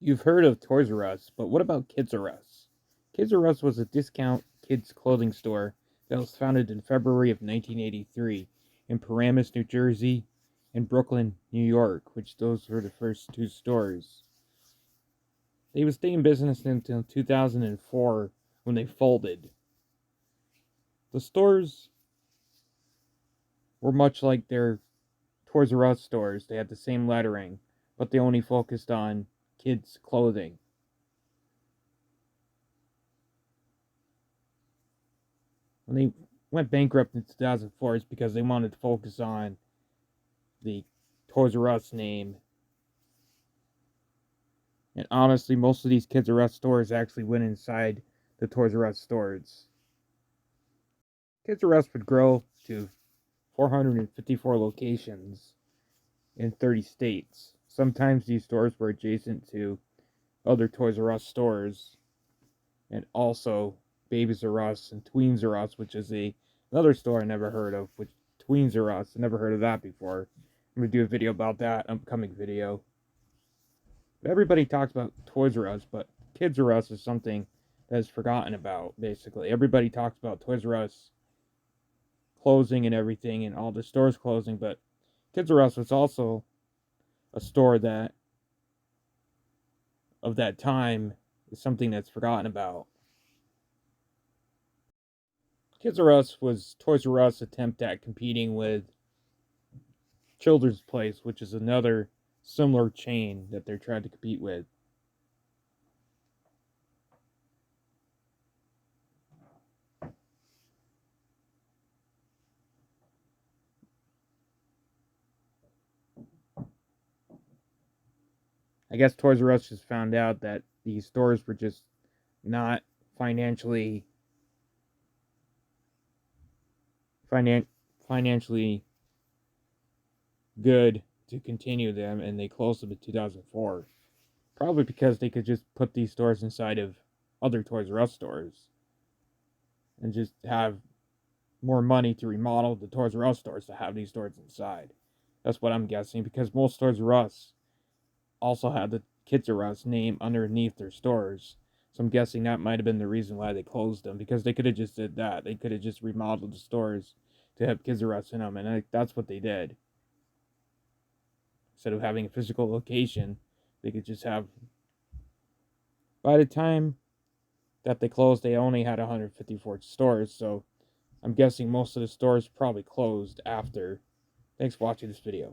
You've heard of Toys R Us, but what about Kids R Us? Kids R Us was a discount kids clothing store that was founded in February of 1983 in Paramus, New Jersey, and Brooklyn, New York, which those were the first two stores. They would stay in business until 2004 when they folded. The stores were much like their Toys R Us stores. They had the same lettering, but they only focused on kids' clothing. When they went bankrupt in 2004, it's because they wanted to focus on the Toys R Us name. And honestly, most of these Kids R Us stores actually went inside the Toys R Us stores. Kids R Us would grow to 454 locations in 30 states. Sometimes these stores were adjacent to other Toys R Us stores, and also Babies R Us and Tweens R Us, which is another store I never heard of. Which Tweens R Us, I never heard of that before. I'm gonna do a video about that, upcoming video. Everybody talks about Toys R Us, but Kids R Us is something that is forgotten about. Basically, everybody talks about Toys R Us closing and everything, and all the stores closing, but Kids R Us was also a store that of that time is something that's forgotten about. Kids R Us was Toys R Us attempt at competing with Children's Place, which is another similar chain that they're trying to compete with. I guess Toys R Us just found out that these stores were just not financially finan- financially good to continue them, and they closed them in 2004. Probably because they could just put these stores inside of other Toys R Us stores and just have more money to remodel the Toys R Us stores to have these stores inside. That's what I'm guessing, because most Toys R Us also had the Kids R Us name underneath their stores. So I'm guessing that might have been the reason why they closed them, because they could have just did that. They could have just remodeled the stores to have Kids R Us in them, and that's what they did. Instead of having a physical location, they could just have. By the time that they closed, they only had 154 stores, so I'm guessing most of the stores probably closed after. Thanks for watching this video.